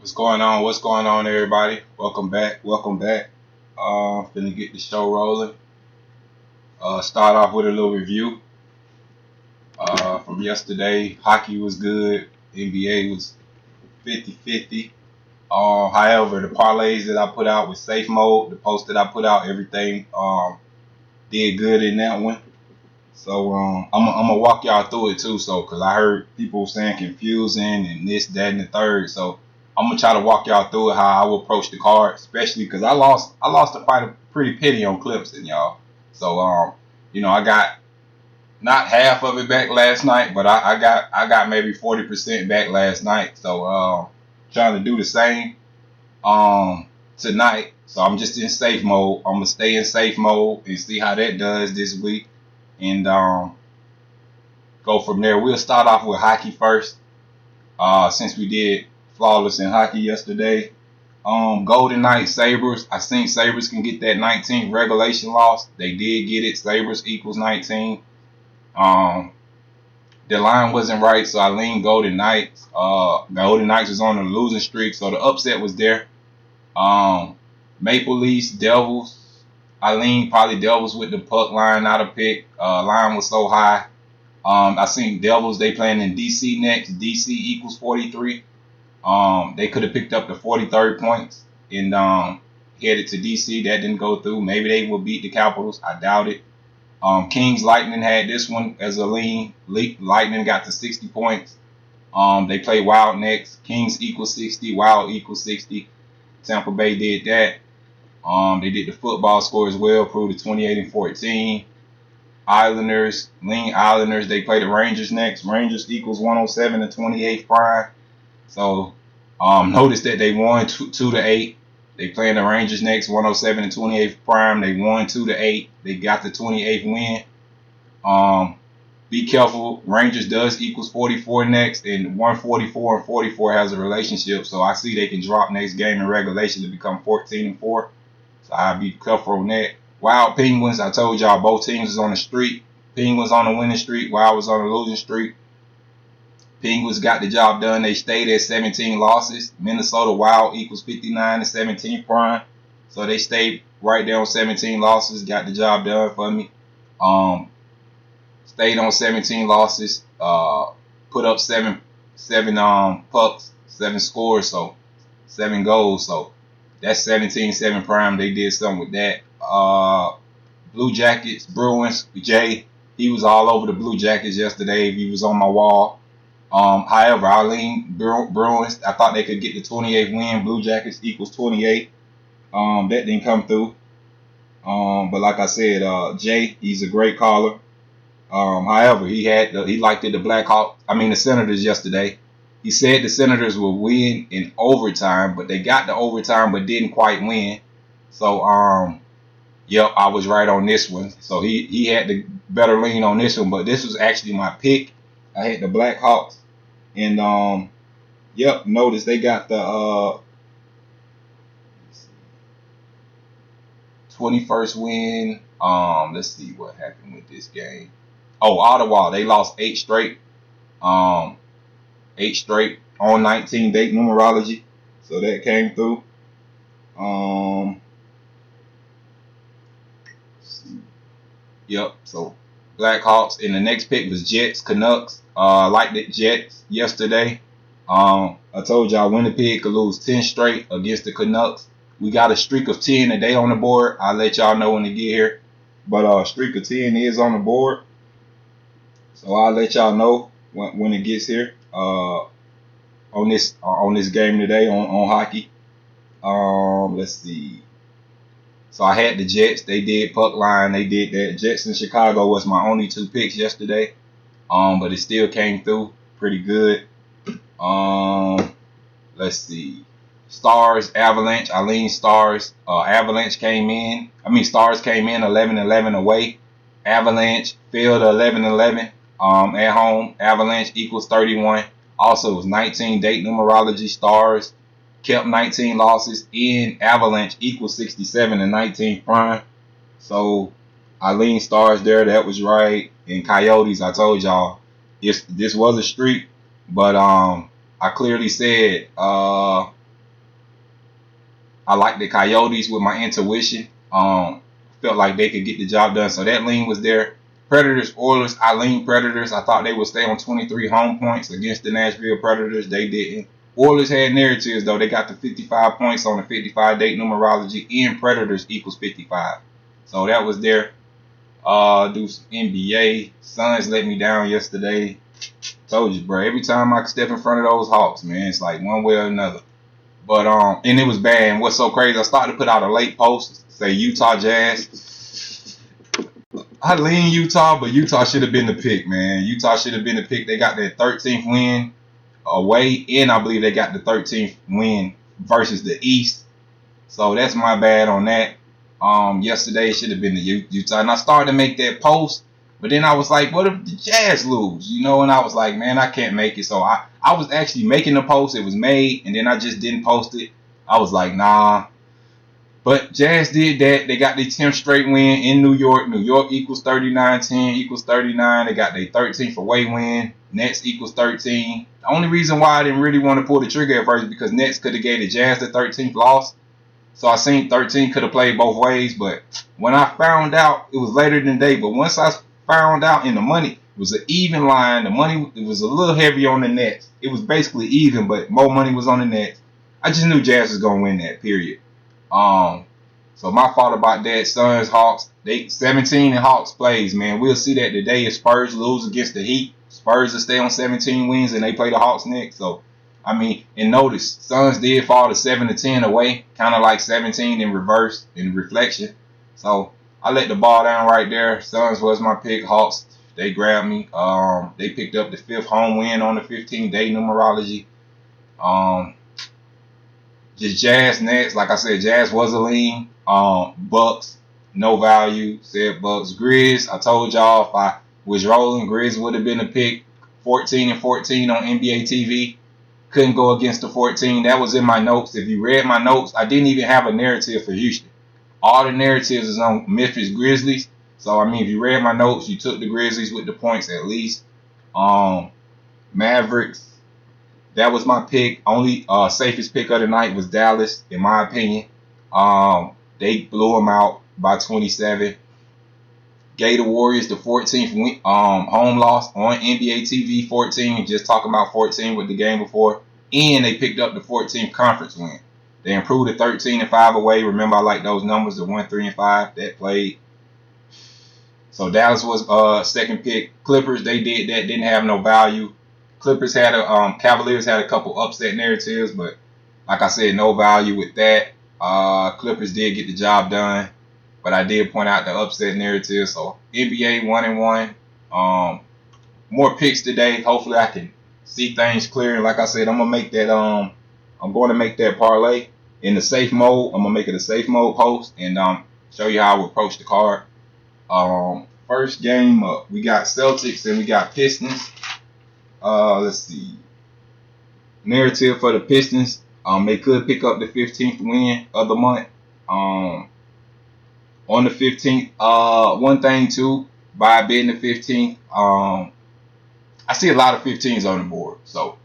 What's going on? What's going on, everybody? Welcome back. Welcome back. Finna get the show rolling. Start off with a little review from yesterday. Hockey was good. NBA was 50-50. However, the parlays that I put out with Safe Mode, the post that I put out, everything did good in that one. So I'm gonna walk y'all through it too. So, cause I heard people saying confusing and this, that, and the third. So I'm gonna try to walk y'all through it how I will approach the card, especially because I lost a fight pretty pity on Clemson, y'all. So I got not half of it back last night, but I got maybe 40% back last night. So trying to do the same tonight. So I'm just in safe mode. I'm gonna stay in safe mode and see how that does this week, and go from there. We'll start off with hockey first, since we did flawless in hockey yesterday. Golden Knights Sabres. I think Sabres can get that 19th regulation loss. They did get it. Sabres equals 19. The line wasn't right, so I leaned Golden Knights. Golden Knights was on a losing streak, so the upset was there. Maple Leafs Devils. I leaned probably Devils with the puck line, not a pick. Line was so high. I seen Devils, they playing in DC next. DC equals 43. They could have picked up the 43rd points and headed to DC. That didn't go through. Maybe they will beat the Capitals. I doubt it. Kings Lightning had this one as a lean. Lightning got to 60 points. They play Wild next. Kings equals 60. Wild equals 60. Tampa Bay did that. They did the football score as well, proved to 28-14. Islanders, lean Islanders. They play the Rangers next. Rangers equals 107 to 28 prime. So notice that they won 2-8. They playing the Rangers next, 107 to 28 prime. They won 2-8. They got the 28th win. Be careful. Rangers does equals 44 next, and 144 and 44 has a relationship. So I see they can drop next game in regulation to become 14-4. So I'll be careful on that. Wild Penguins, I told y'all both teams is on the streak. Penguins on the winning streak, Wild was on the losing streak. Penguins got the job done. They stayed at 17 losses. Minnesota Wild equals 59 to 17 prime. So they stayed right there on 17 losses. Got the job done for me. Stayed on 17 losses. Put up seven pucks, 7 scores, so 7 goals. So that's 17-7 prime. They did something with that. Blue Jackets, Bruins, Jay, he was all over the Blue Jackets yesterday. He was on my wall. However, I lean Bruins. I thought they could get the 28th win. Blue Jackets equals 28. That didn't come through. But like I said, Jay, he's a great caller. However, he liked it, the Senators yesterday. He said the Senators will win in overtime, but they got the overtime but didn't quite win. So yep, I was right on this one. So he had the better lean on this one, but this was actually my pick. I had the Blackhawks, and yep, notice they got the 21st win. Let's see what happened with this game. Oh, Ottawa, they lost 8 straight. 8 straight on 19 date numerology. So that came through. Yep, so Blackhawks, and the next pick was Jets, Canucks. I liked the Jets yesterday. I told y'all Winnipeg could lose 10 straight against the Canucks. We got a streak of 10 today on the board. I'll let y'all know when they get here. But a streak of 10 is on the board. So I'll let y'all know when it gets here. On this game today on hockey. Let's see. So I had the Jets. They did puck line. They did that. Jets in Chicago was my only 2 picks yesterday. But it still came through pretty good. Let's see. Stars, Avalanche. I leaned Stars. Stars came in 11-11 away. Avalanche fell to 11-11 at home. Avalanche equals 31. Also, it was 19 date numerology. Stars kept 19 losses in. Avalanche equals 67 and 19 prime. So I leaned Stars there. That was right. And Coyotes, I told y'all, this was a streak, but I clearly said I like the Coyotes with my intuition. Felt like they could get the job done, so that lean was there. Predators, Oilers, I lean Predators. I thought they would stay on 23 home points against the Nashville Predators. They didn't. Oilers had narratives, though. They got the 55 points on the 55 date numerology, and Predators equals 55. So that was there. Do some NBA. Suns let me down yesterday. Told you, bro. Every time I step in front of those Hawks, man, it's like one way or another. But and it was bad. And what's so crazy? I started to put out a late post, say Utah Jazz. I lean Utah, but Utah should have been the pick, man. Utah should have been the pick. They got that 13th win away, and I believe they got the 13th win versus the East. So that's my bad on that. Yesterday should have been the Utah, and I started to make that post, but then I was like, what if the Jazz lose? You know, and I was like, man, I can't make it. So I was actually making the post. It was made, and then I just didn't post it. I was like, nah. But Jazz did that. They got their 10th straight win in New York. New York equals 39. 10 equals 39. They got their 13th away win. Nets equals 13. The only reason why I didn't really want to pull the trigger at first is because Nets could have gave the Jazz the 13th loss. So I seen 13 could have played both ways. But when I found out, it was later than day. But once I found out in the money, it was an even line. The money, it was a little heavy on the Nets. It was basically even, but more money was on the Nets. I just knew Jazz was going to win that, period. So my thought about that, Suns, Hawks, they 17 and Hawks plays, man. We'll see that today if Spurs lose against the Heat. Spurs will stay on 17 wins and they play the Hawks next. So, I mean, and notice, Suns did fall to 7-10 away, kind of like 17 in reverse, in reflection. So I let the ball down right there. Suns was my pick. Hawks, they grabbed me. They picked up the 5th home win on the 15-day numerology. Just Jazz Nets, like I said, Jazz was a lean. Bucks, no value. Said Bucks. Grizz, I told y'all if I was rolling, Grizz would have been a pick. 14-14 on NBA TV. Couldn't go against the 14. That was in my notes. If you read my notes, I didn't even have a narrative for Houston. All the narratives is on Memphis Grizzlies. So, I mean, if you read my notes, you took the Grizzlies with the points at least. Mavericks. That was my pick. Only safest pick of the night was Dallas, in my opinion. They blew them out by 27. Gave the Warriors the 14th home loss on NBA TV. 14, just talking about 14 with the game before. And they picked up the 14th conference win. They improved to 13-5 away. Remember, I like those numbers, the 1, 3, and 5 that played. So Dallas was second pick. Clippers, they did that, didn't have no value. Clippers had Cavaliers had a couple upset narratives, but like I said, no value with that. Clippers did get the job done, but I did point out the upset narrative. So NBA 1-1. More picks today. Hopefully I can see things clear. And like I said, I'm gonna make that I'm going to make that parlay in the safe mode. I'm gonna make it a safe mode post and show you how I would approach the card. First game up, we got Celtics and we got Pistons. Let's see. Narrative for the Pistons. They could pick up the 15th win of the month. On the 15th. One thing too, by betting the 15th, I see a lot of 15s on the board. So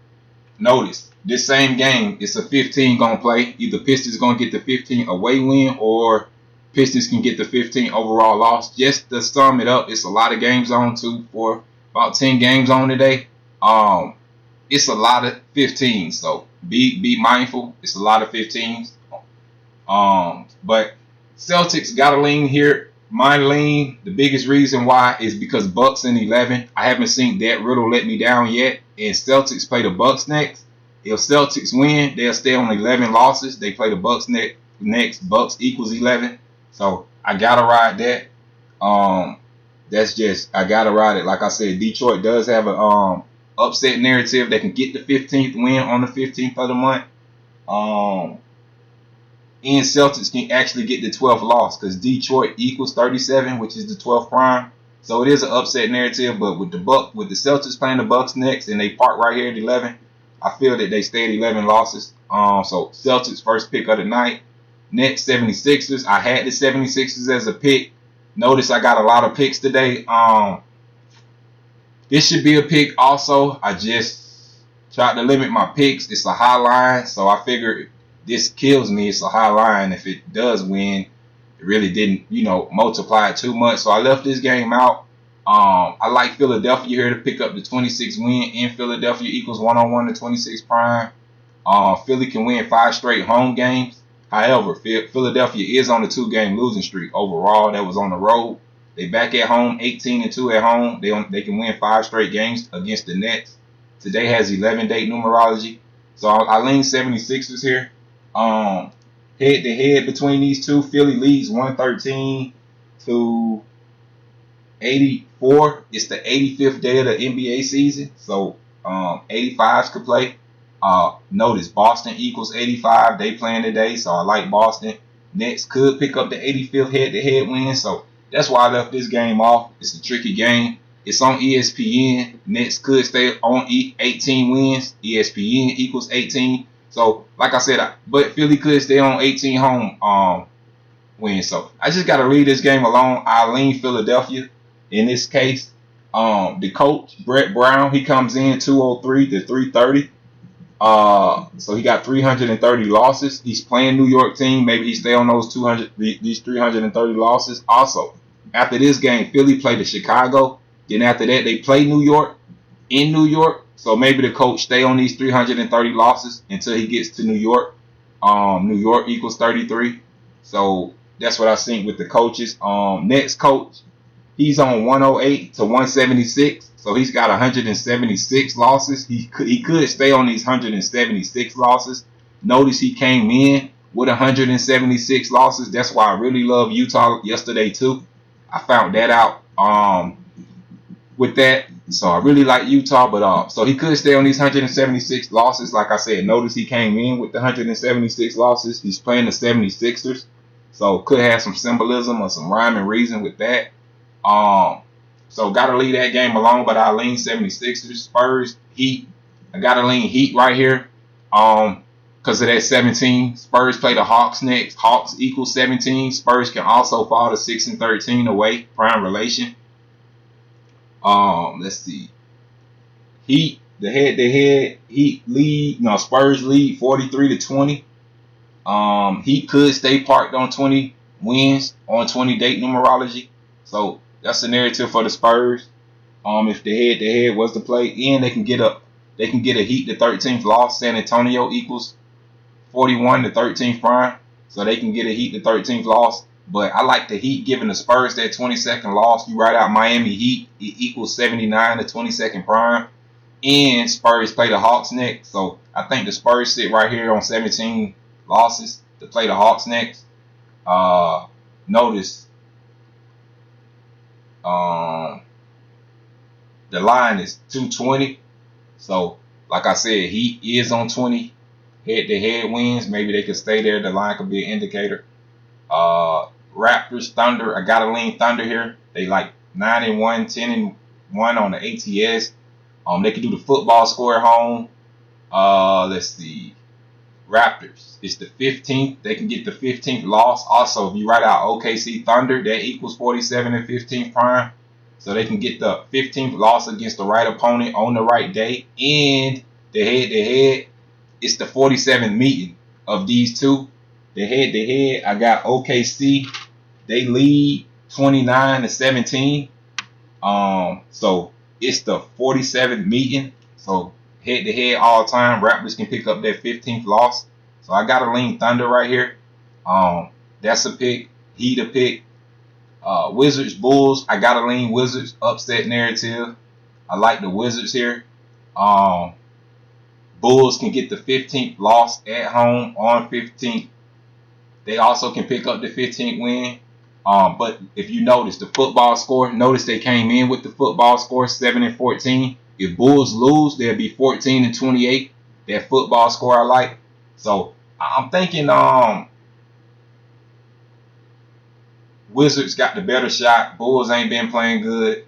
notice this same game, it's a 15 gonna play. Either Pistons gonna get the 15 away win or Pistons can get the 15 overall loss. Just to sum it up, it's a lot of games on too. For about 10 games on today. It's a lot of 15s, so be mindful. It's a lot of 15s. But Celtics got a lean here. My lean, the biggest reason why is because Bucks in 11. I haven't seen that Riddle let me down yet. And Celtics play the Bucks next. If Celtics win, they'll stay on 11 losses. They play the Bucks next. Bucks equals 11. So I gotta ride that. That's just, I gotta ride it. Like I said, Detroit does have a upset narrative. They can get the 15th win on the 15th of the month. And Celtics can actually get the 12th loss because Detroit equals 37, which is the 12th prime. So it is an upset narrative, but with the Celtics playing the Bucks next and they park right here at 11, I feel that they stay at 11 losses. So Celtics first pick of the night. Next 76ers. I had the 76ers as a pick. Notice I got a lot of picks today. This should be a pick also. I just tried to limit my picks. It's a high line, so I figured this kills me. It's a high line. If it does win, it really didn't, multiply it too much. So I left this game out. I like Philadelphia here to pick up the 26 win in Philadelphia equals 101 to 26 prime. Philly can win 5 straight home games. However, Philadelphia is on a 2-game losing streak overall. That was on the road. They back at home, 18-2 at home. They can win 5 straight games against the Nets. Today has 11-date numerology. So I lean 76ers here. Head to head between these two, Philly leads 113 to 84. It's the 85th day of the NBA season, so 85s could play. Notice Boston equals 85. They playing today, so I like Boston. Nets could pick up the 85th head-to-head win, so that's why I left this game off. It's a tricky game. It's on ESPN. Nets could stay on 18 wins. ESPN equals 18. So, like I said, but Philly could stay on 18 home wins. So I just got to leave this game alone. I lean Philadelphia in this case. The coach, Brett Brown, he comes in 203 to 330. So he got 330 losses. He's playing New York team. Maybe he stay on these 330 losses. Also, after this game, Philly played the Chicago. Then after that, they play New York in New York. So maybe the coach stay on these 330 losses until he gets to New York. New York equals 33. So that's what I think with the coaches. Next coach, he's on 108 to 176. So he's got 176 losses. He could stay on these 176 losses. Notice he came in with 176 losses. That's why I really love Utah yesterday too. I found that out with that. So I really like Utah, but so he could stay on these 176 losses. Like I said, notice he came in with the 176 losses. He's playing the 76ers. So could have some symbolism or some rhyme and reason with that. So gotta leave that game alone, but I lean 76ers, Spurs, Heat. I gotta lean Heat right here. Because of that 17. Spurs play the Hawks next. Hawks equals 17. Spurs can also fall to 6 and 13 away. Prime relation. Let's see. Heat, the head-to-head, Spurs lead 43 to 20. Heat could stay parked on 20 wins on 20 date numerology. So that's the narrative for the Spurs. If the head-to-head was to play, and they can get a Heat to 13th loss. San Antonio equals 41 to 13th prime, so they can get a Heat to 13th loss. But I like the Heat giving the Spurs that 22nd loss. You write out Miami Heat, it equals 79 to 22nd prime. And Spurs play the Hawks next. So I think the Spurs sit right here on 17 losses to play the Hawks next. Notice the line is 220. So like I said, Heat is on 20 head-to-head wins. Maybe they could stay there. The line could be an indicator. Raptors, Thunder. I gotta lean Thunder here. They like 9-1, 10-1 on the ATS. They can do the football score at home. Let's see. Raptors. It's the 15th. They can get the 15th loss. Also, if you write out OKC Thunder, that equals 47 and 15th prime. So they can get the 15th loss against the right opponent on the right day. And the head-to-head, it's the 47th meeting of these two. The head-to-head, I got OKC. They lead 29 to 17. So it's the 47th meeting. So head-to-head all time, Raptors can pick up that 15th loss. So I gotta lean Thunder right here. That's a pick. Heat a pick. Wizards, Bulls. I gotta lean Wizards. Upset narrative. I like the Wizards here. Bulls can get the 15th loss at home on 15th. They also can pick up the 15th win. But if you notice the football score, notice they came in with the football score 7 and 14. If Bulls lose, they'll be 14 and 28. That football score I like. So I'm thinking Wizards got the better shot. Bulls ain't been playing good.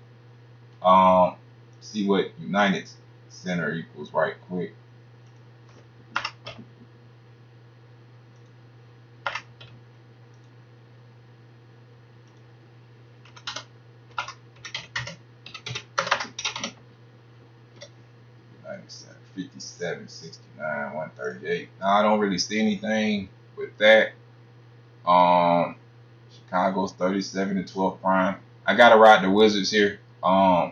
See what United Center equals right quick. United Center. 57, 69, 138. No, I don't really see anything with that. Chicago's 37 to 12 prime. I gotta ride the Wizards here. Head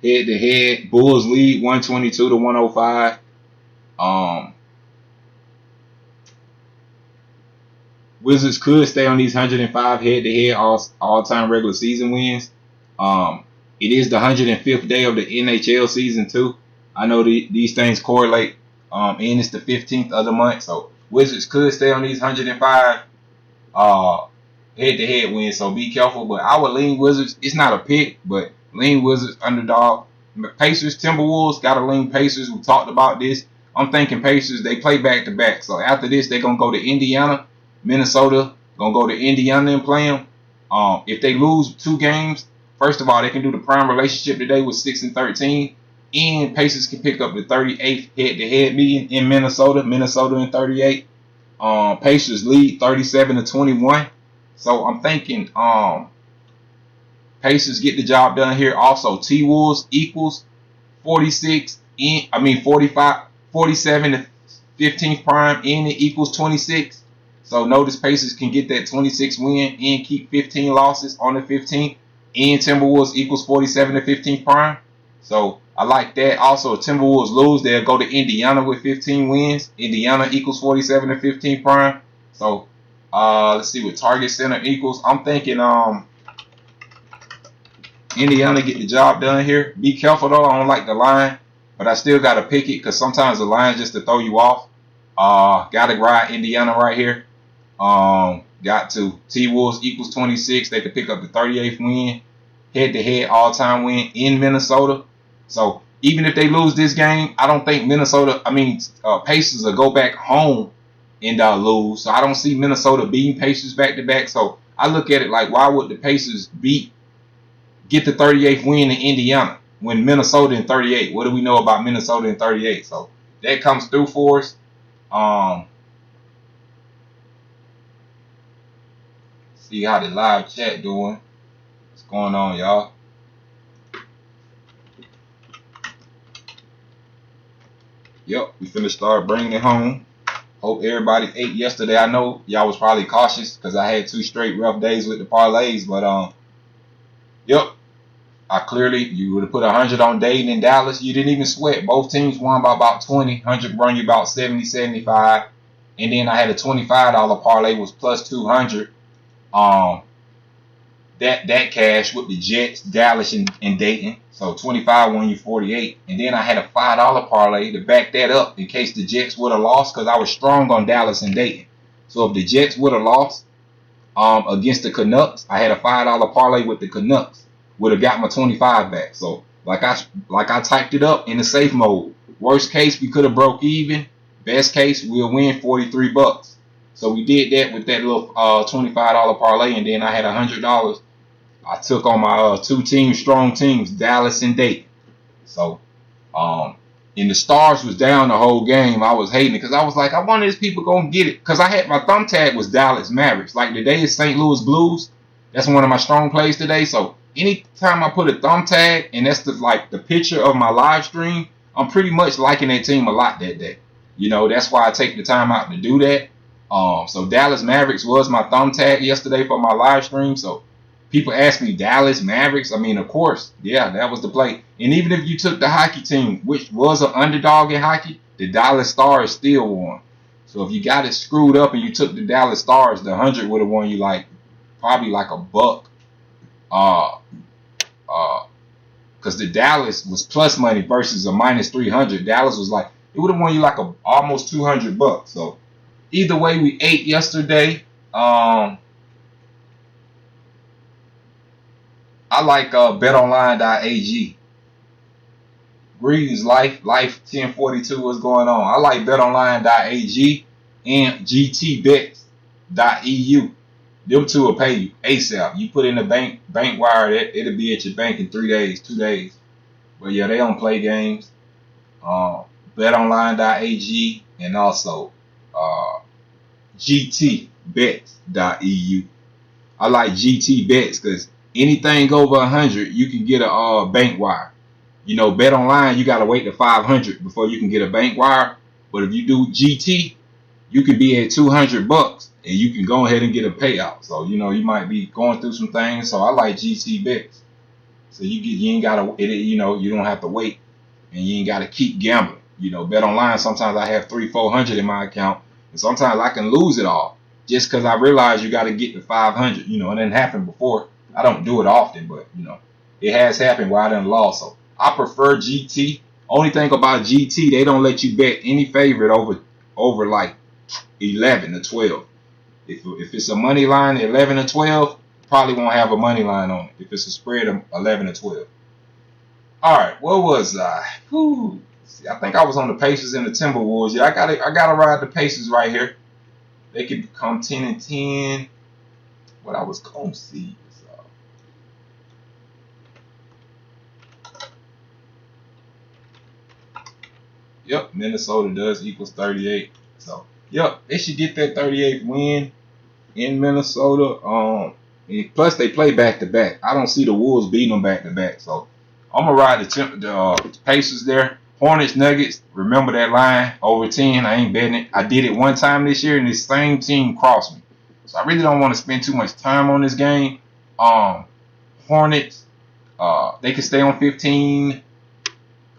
to head, Bulls lead 122 to 105. Wizards could stay on these 105 head to head all time regular season wins. It is the 105th day of the NHL season too. I know these things correlate. And it's the 15th of the month, so Wizards could stay on these 105 head to head wins. So be careful. But I would lean Wizards. It's not a pick, but lean Wizards underdog. Pacers, Timberwolves, got to lean Pacers. We talked about this. I'm thinking Pacers. They play back to back. So after this, they're gonna go to Indiana. Minnesota gonna go to Indiana and play them. If they lose 2 games, first of all, they can do the prime relationship today with 6 and 13, and Pacers can pick up the 38th head-to-head meeting in Minnesota. Minnesota in 38. Pacers lead 37 to 21. So I'm thinking Pacers get the job done here. Also, T-Wolves equals 47 to 15th prime, and it equals 26. So notice Pacers can get that 26 win and keep 15 losses on the 15th. And Timberwolves equals 47 to 15 prime. So I like that. Also, if Timberwolves lose, they'll go to Indiana with 15 wins. Indiana equals 47 to 15 prime. So let's see what Target Center equals. I'm thinking Indiana get the job done here. Be careful though. I don't like the line, but I still got to pick it because sometimes the line just to throw you off. Got to ride Indiana right here. Got to T-Wolves equals 26. They could pick up the 38th win, head-to-head all-time win in Minnesota. So even if they lose this game, I don't think Pacers will go back home and lose. So I don't see Minnesota beating Pacers back-to-back. So I look at it like, why would the Pacers get the 38th win in Indiana when Minnesota in 38? What do we know about Minnesota in 38? So that comes through for us. See how the live chat doing. What's going on, y'all? Yep, we finna start bringing it home. Hope everybody ate yesterday. I know y'all was probably cautious because I had 2 straight rough days with the parlays, but yep. You would have put 100 on Dayton and Dallas. You didn't even sweat. Both teams won by about 20. 100 run you about 70, 75. And then I had a $25 parlay was plus 200. That cash with the Jets, Dallas, and Dayton. So 25 won you 48. And then I had a $5 parlay to back that up in case the Jets would have lost because I was strong on Dallas and Dayton. So if the Jets would have lost against the Canucks, I had a $5 parlay with the Canucks. Would have got my 25 back. So like I typed it up in the safe mode. Worst case, we could have broke even. Best case, we'll win $43. So we did that with that little $25 parlay, and then I had $100 I took on my 2 strong teams, Dallas and Dayton. So and the Stars was down the whole game. I was hating it because I was like, I wonder if people gonna get it because I had my thumb tag was Dallas Mavericks. Like today is St. Louis Blues. That's one of my strong plays today. So anytime I put a thumb tag and that's the picture of my live stream, I'm pretty much liking that team a lot that day. You know, that's why I take the time out to do that. So Dallas Mavericks was my thumb tag yesterday for my live stream. So people ask me Dallas Mavericks. I mean, of course, yeah, that was the play. And even if you took the hockey team, which was an underdog in hockey, the Dallas Stars still won. So if you got it screwed up and you took the Dallas Stars, the 100 would have won you probably like $1. Because the Dallas was plus money versus a minus 300. Dallas was it would have won you almost $200. So either way, we ate yesterday. I like betonline.ag. Greetings, Life 1042. What's going on? I like betonline.ag and gtbets.eu. Them 2 will pay you ASAP. You put in the bank wire, it'll be at your bank in 3 days, 2 days. But yeah, they don't play games. Betonline.ag and also gtbets.eu. I like GT bets because anything over 100, you can get a bank wire. You know, bet online, you gotta wait to 500 before you can get a bank wire. But if you do GT, you could be at $200 and you can go ahead and get a payout. So you know, you might be going through some things. So I like GT bets. So you ain't gotta you know, you don't have to wait and you ain't gotta keep gambling. You know, bet online. Sometimes I have 300-400 in my account, and sometimes I can lose it all just because I realize you got to get to 500. You know, it didn't happen before. I don't do it often, but you know, it has happened where I done lost. So I prefer GT. Only thing about GT, they don't let you bet any favorite over like 11 or 12. If it's a money line 11 or 12, probably won't have a money line on it. If it's a spread of 11 or 12. All right, where was I? Whew. See, I think I was on the Pacers and the Timberwolves. Yeah, I gotta ride the Pacers right here. They could become 10-10. What I was gonna see. Yep, Minnesota does equals 38. So, yep, they should get that 38th win in Minnesota. And plus they play back to back. I don't see the Wolves beating them back to back. So, I'm gonna ride the Pacers there. Hornets, Nuggets. Remember that line over 10. I ain't betting it. I did it one time this year, and this same team crossed me. So I really don't want to spend too much time on this game. Hornets. They can stay on 15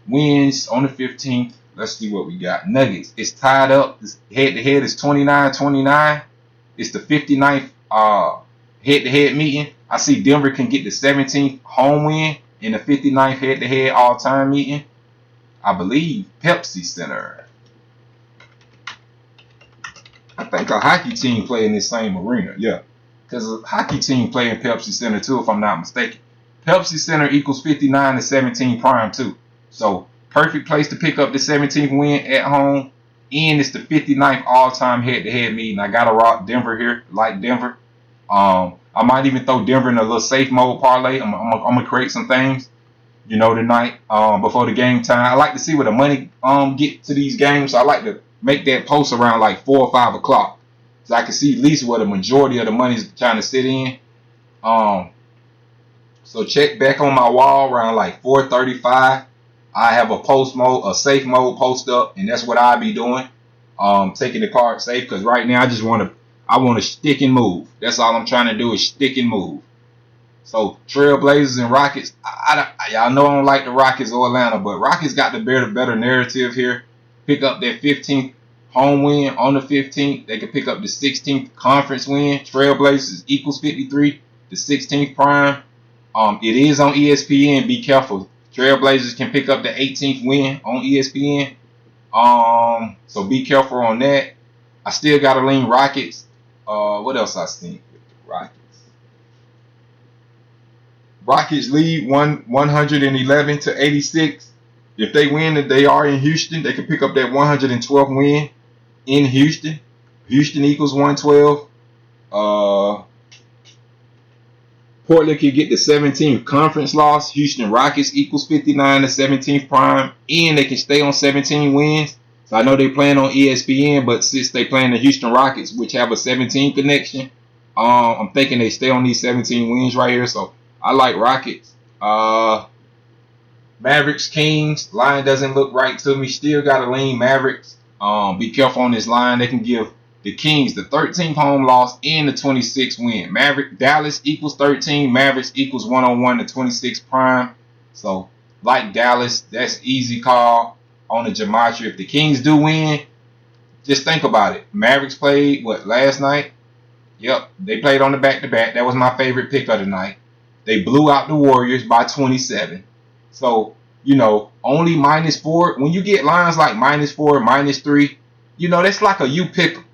wins on the 15th. Let's see what we got. Nuggets. It's tied up. Head to head is 29-29. It's the 59th head to head meeting. I see Denver can get the 17th home win in the 59th head to head all time meeting. I believe Pepsi Center. I think a hockey team play in this same arena. Yeah, because a hockey team play in Pepsi Center too, if I'm not mistaken. Pepsi Center equals 59-17 prime too. So perfect place to pick up the 17th win at home. And it's the 59th all-time head-to-head meeting. I gotta rock Denver here, like Denver. I might even throw Denver in a little safe mode parlay. I'm gonna create some things, you know, tonight before the game time. I like to see where the money get to these games. So I like to make that post around like 4 or 5 o'clock, so I can see at least where the majority of the money is trying to sit in. So check back on my wall around like 4:35. I have a safe mode post up, and that's what I'll be doing. Taking the card safe because right now I want to stick and move. That's all I'm trying to do is stick and move. So Trailblazers and Rockets, y'all know I don't like the Rockets or Atlanta, but Rockets got the better narrative here. Pick up their 15th home win on the 15th. They can pick up the 16th conference win. Trailblazers equals 53, the 16th prime. It is on ESPN. Be careful. Trailblazers can pick up the 18th win on ESPN. So be careful on that. I still got to lean Rockets. What else I seen with the Rockets? Rockets lead 111-86. If they win, if they are in Houston, they can pick up that 112th win in Houston. Houston equals 112. Portland can get the 17th conference loss. Houston Rockets equals 59, the 17th prime, and they can stay on 17 wins. So I know they playing on ESPN, but since they playing the Houston Rockets, which have a 17 connection, I'm thinking they stay on these 17 wins right here. So I like Rockets. Mavericks Kings line doesn't look right to me. Still got to lean Mavericks. Be careful on this line. They can give the Kings the 13th home loss and the 26th win. Dallas equals 13. Mavericks equals 101 to 26 prime. So like Dallas, that's easy call on the gematria. If the Kings do win, just think about it. Mavericks played last night? Yep, they played on the back-to-back. That was my favorite pick of the night. They blew out the Warriors by 27. So, you know, only -4. When you get lines like -4, -3, you know, that's like a you pick 'em.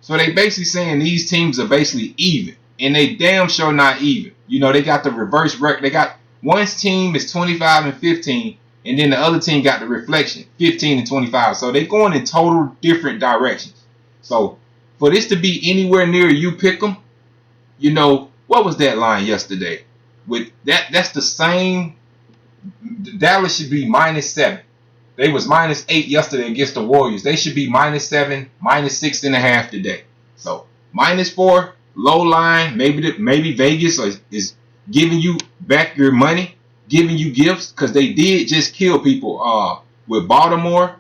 So they basically saying these teams are basically even. And they damn sure not even. You know, they got the reverse record. They got one team is 25-15, and then the other team got the reflection, 15-25. So they're going in total different directions. So for this to be anywhere near you pick 'em, you know, what was that line yesterday? With that's the same. Dallas should be -7. They was -8 yesterday against the Warriors. They should be -7, -6.5 today. So -4, low line. Maybe Vegas is giving you back your money. giving you gifts because they did just kill people with Baltimore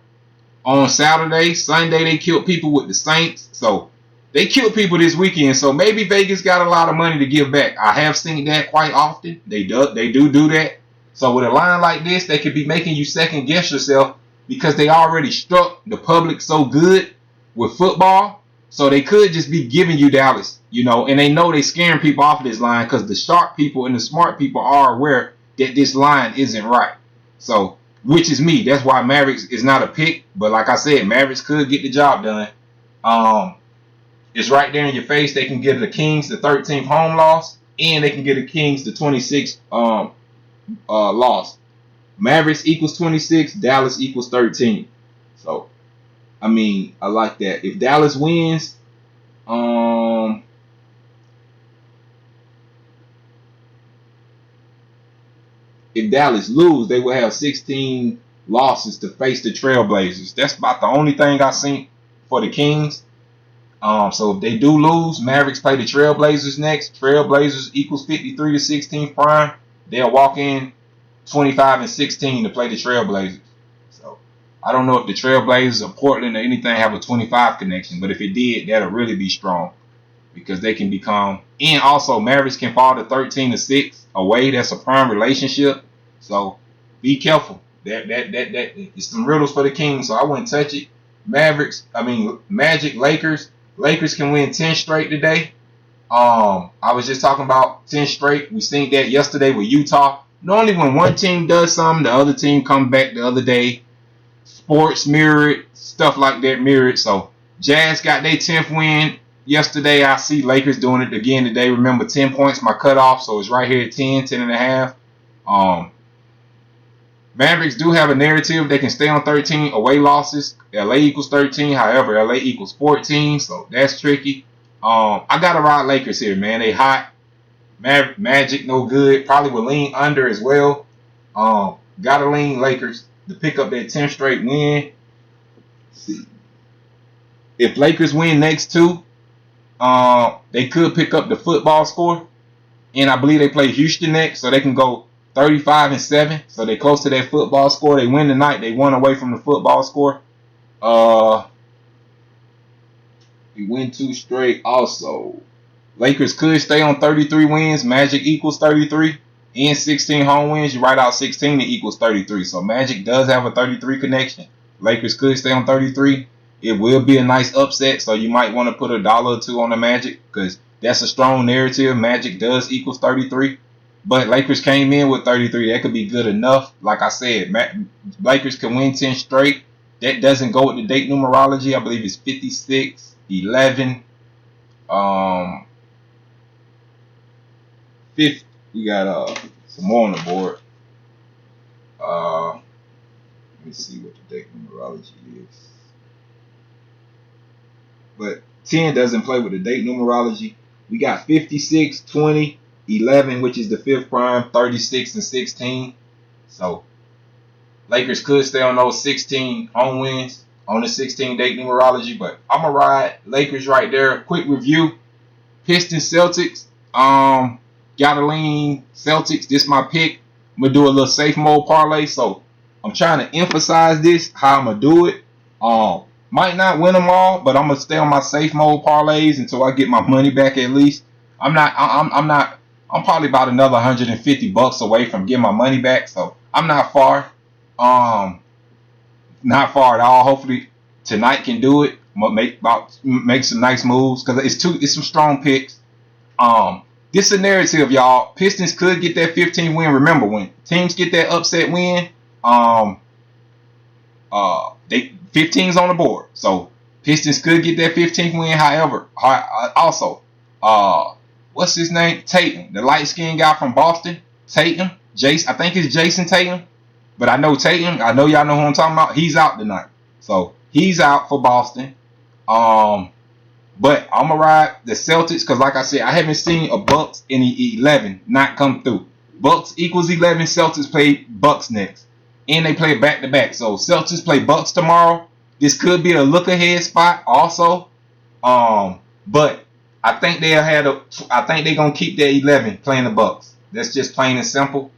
on Saturday. Sunday they killed people with the Saints. So they killed people this weekend. So maybe Vegas got a lot of money to give back. I have seen that quite often. They do that. So with a line like this, they could be making you second guess yourself because they already struck the public so good with football. So they could just be giving you Dallas, and they know they scaring people off of this line because the sharp people and the smart people are aware that this line isn't right. So, which is me. That's why Mavericks is not a pick. But like I said, Mavericks could get the job done. It's right there in your face. They can give the Kings the 13th home loss, and they can give the Kings the 26th loss. Mavericks equals 26, Dallas equals 13. So, I mean, I like that. If Dallas wins, if Dallas lose, they will have 16 losses to face the Trailblazers. That's about the only thing I seen for the Kings. So if they do lose, Mavericks play the Trailblazers next. Trailblazers equals 53 to 16 prime. They'll walk in 25 and 16 to play the Trailblazers. So I don't know if the Trailblazers or Portland or anything have a 25 connection, but if it did, that'll really be strong because they can become. And also Mavericks can fall to 13 to 6 away. That's a prime relationship. So be careful. That it's some riddles for the Kings. So I wouldn't touch it. Magic, Lakers. Lakers can win 10 straight today. I was just talking about 10 straight. We seen that yesterday with Utah. Normally when one team does something, the other team comes back the other day. Sports mirrored, stuff like that mirrored. So Jazz got their 10th win yesterday. I see Lakers doing it again today. Remember, 10 points my cutoff, so it's right here at 10 and a half. Mavericks do have a narrative. They can stay on 13 away losses. LA equals 13. However, LA equals 14, so that's tricky. I got to ride Lakers here, man. They hot. Magic no good. Probably will lean under as well. Got to lean Lakers to pick up that 10th straight win. Let's see. If Lakers win next two, they could pick up the football score. And I believe they play Houston next, so they can go 35 and 7. So they close to that football score. They win tonight. They won away from the football score. We win 2 straight. Also, Lakers could stay on 33 wins. Magic equals 33. And 16 home wins. You write out 16, it equals 33. So Magic does have a 33 connection. Lakers could stay on 33. It will be a nice upset. So you might want to put $1 or $2 on the Magic because that's a strong narrative. Magic does equals 33. But Lakers came in with 33. That could be good enough. Like I said, Lakers can win 10 straight. That doesn't go with the date numerology. I believe it's 56, 11, 50. We got some more on the board. Let me see what the date numerology is. But 10 doesn't play with the date numerology. We got 56, 20, 11, which is the 5th prime, 36 and 16. So Lakers could stay on those 16 home wins on the 16 date numerology, but I'm gonna ride Lakers right there. Quick review: Pistons, Celtics. Gotta lean Celtics. This is my pick. I'm gonna do a little safe mode parlay. So I'm trying to emphasize this how I'm gonna do it. Might not win them all, but I'm gonna stay on my safe mode parlays until I get my money back at least. I'm probably about another $150 away from getting my money back, so I'm not far. Not far at all. Hopefully tonight can do it. Make some nice moves because it's some strong picks. This is a narrative, y'all. Pistons could get that 15 win. Remember, when teams get that upset win, they 15's on the board. So Pistons could get that 15th win. However, also, what's his name? Tatum, the light skinned guy from Boston. Tatum, Jason. I think it's Jason Tatum. But I know Tatum. I know y'all know who I'm talking about. He's out tonight. So he's out for Boston. But I'm going to ride the Celtics because, like I said, I haven't seen a Bucks in the 11 not come through. Bucks equals 11. Celtics play Bucks next. And they play back-to-back. So Celtics play Bucks tomorrow. This could be a look-ahead spot also. But I think I think they're going to keep their 11 playing the Bucks. That's just plain and simple.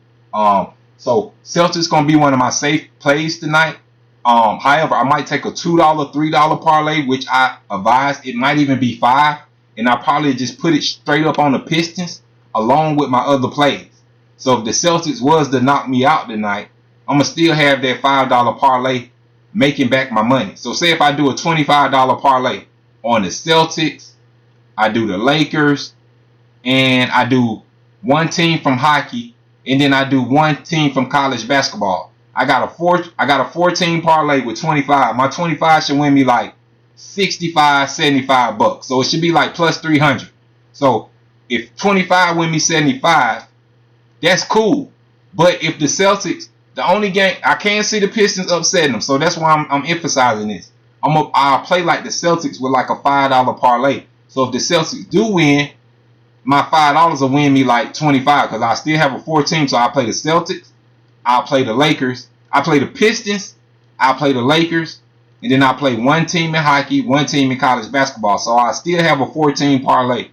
So Celtics gonna be one of my safe plays tonight. However, I might take a $2, $3 parlay, which I advise. It might even be five, and I probably just put it straight up on the Pistons along with my other plays. So if the Celtics was to knock me out tonight, I'm gonna still have that $5 parlay making back my money. So say if I do a $25 parlay on the Celtics, I do the Lakers, and I do one team from hockey, and then I do one team from college basketball. I got a 14 parlay with 25. My 25 should win me like 65, 75 bucks. So it should be like plus 300. So if 25 win me 75, that's cool. But if the Celtics, the only game I can't see the Pistons upsetting them, so that's why I'm emphasizing this. I'll play like the Celtics with like a $5 parlay. So if the Celtics do win, my $5 will win me like 25 because I still have a 14. So I play the Celtics, I'll play the Lakers, I play the Pistons, I'll play the Lakers, and then I play one team in hockey, one team in college basketball. So I still have a 14 parlay.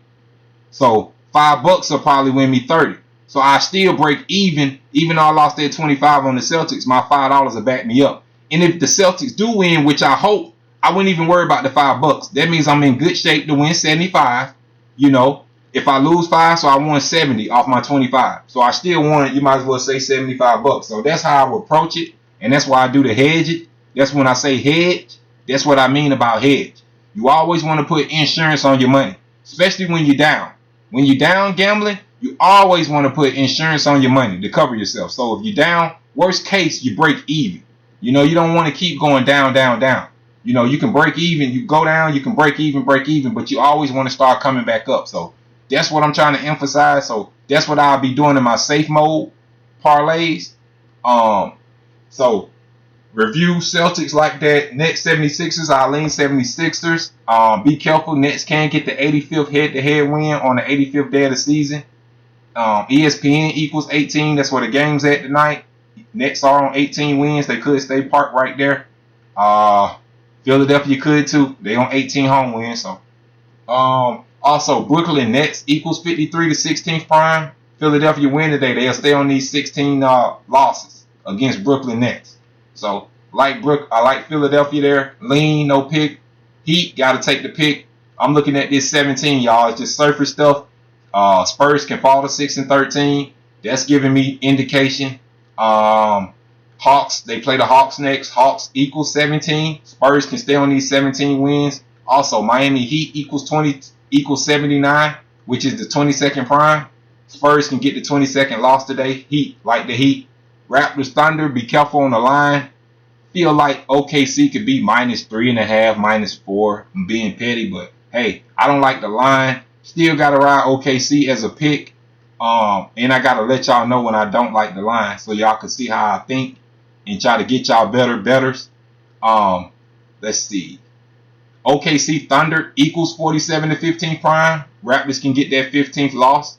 So $5 will probably win me 30. So I still break even though I lost that 25 on the Celtics. My $5 will back me up. And if the Celtics do win, which I hope, I wouldn't even worry about the $5. That means I'm in good shape to win 75. You know, if I lose 5, so I won 70 off my 25. So I still won, you might as well say $75. So that's how I would approach it. And that's why I do the hedge it. That's when I say hedge. That's what I mean about hedge. You always want to put insurance on your money, especially when you're down. When you're down gambling, you always want to put insurance on your money to cover yourself. So if you're down, worst case, you break even. You know, you don't want to keep going down, down, down. You know, you can break even. You go down, you can break even, but you always want to start coming back up. So that's what I'm trying to emphasize. So that's what I'll be doing in my safe mode parlays. So review Celtics like that. Nets 76ers, I lean 76ers. Be careful. Nets can get the 85th head-to-head win on the 85th day of the season. ESPN equals 18. That's where the game's at tonight. Nets are on 18 wins. They could stay parked right there. Philadelphia could too. They on 18 home wins. So also Brooklyn Nets equals 53 to 16th prime. Philadelphia win today. They'll stay on these 16 losses against Brooklyn Nets. So I like Philadelphia there. Lean, no pick. Heat, got to take the pick. I'm looking at this 17, y'all. It's just surface stuff. Spurs can fall to 6-13. That's giving me indication. Hawks, they play the Hawks next. Hawks equals 17. Spurs can stay on these 17 wins. Also, Miami Heat equals 79, which is the 22nd prime. Spurs can get the 22nd loss today. Heat, like the Heat. Raptors Thunder, be careful on the line. Feel like OKC could be -3.5, -4. I'm being petty, but hey, I don't like the line. Still got to ride OKC as a pick. And I got to let y'all know when I don't like the line so y'all can see how I think and try to get y'all betters. Let's see. OKC Thunder equals 47 to 15 prime. Raptors can get that 15th loss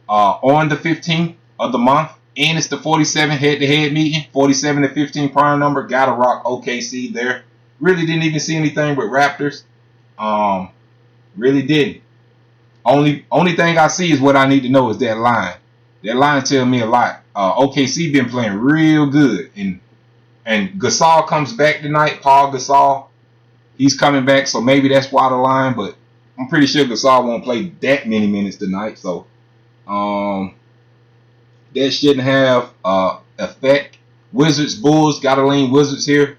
on the 15th of the month. And it's the 47 head-to-head meeting. 47 to 15 prime number. Gotta rock OKC there. Really didn't even see anything with Raptors. Really didn't. Only thing I see is what I need to know is that line. That line tell me a lot. OKC been playing real good. And Gasol comes back tonight. Paul Gasol. He's coming back, so maybe that's why the line. But I'm pretty sure Gasol won't play that many minutes tonight. So that shouldn't have effect. Wizards, Bulls, gotta lean Wizards here.